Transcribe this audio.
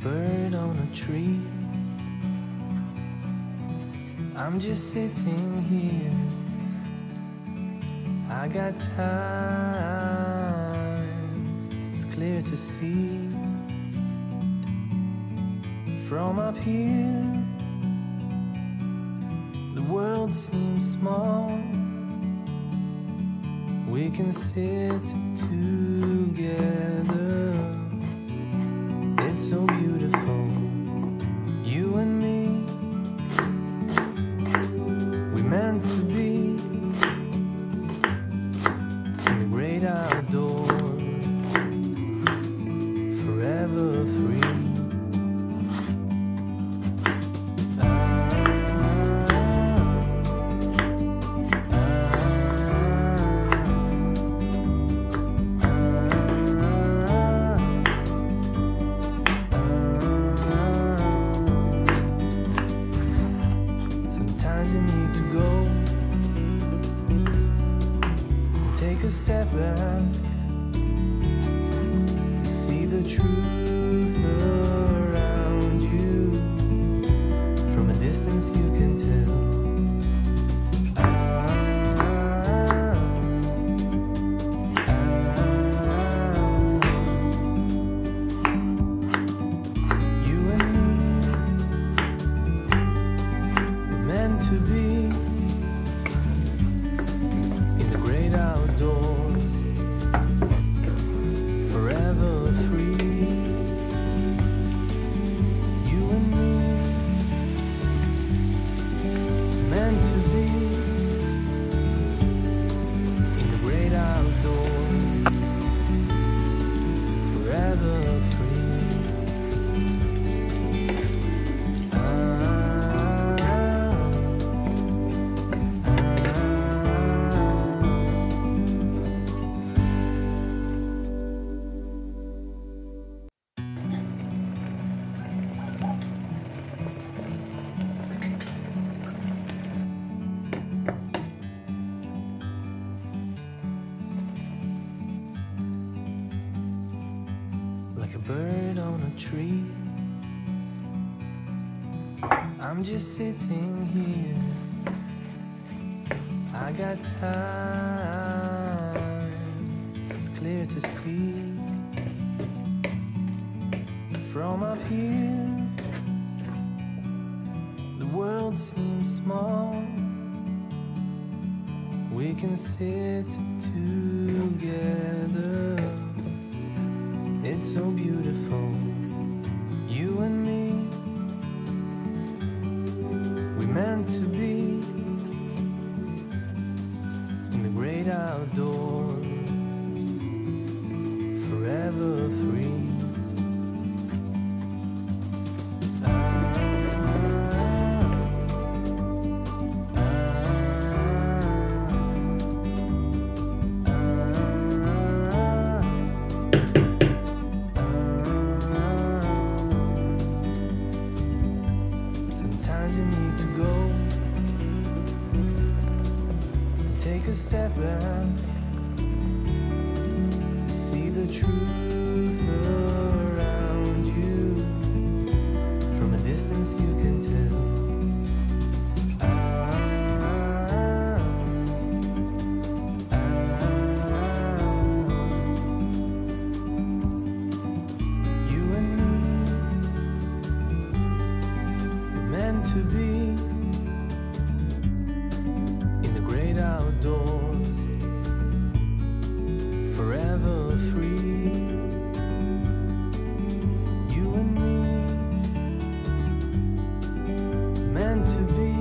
bird on a tree. I'm just sitting here. I got time, it's clear to see. From up here, the world seems small. We can sit together. It's so beautiful, you and me. We meant to be in the great outdoors, forever free. Sometimes you need to go, take a step back to see the truth around you. From a distance you can tell. You and me, meant to be in the great outdoors, forever free. You and me, meant to be in the great outdoors, forever free. Like a bird on a tree, I'm just sitting here. I got time, it's clear to see. From up here, the world seems small. We can sit together. It's so beautiful, you and me. We meant to be in the great outdoors, forever free. Sometimes you need to go, take a step back to see the truth around you. From a distance you can tell. You and me, meant to be in the great outdoors, forever free. You and me, meant to be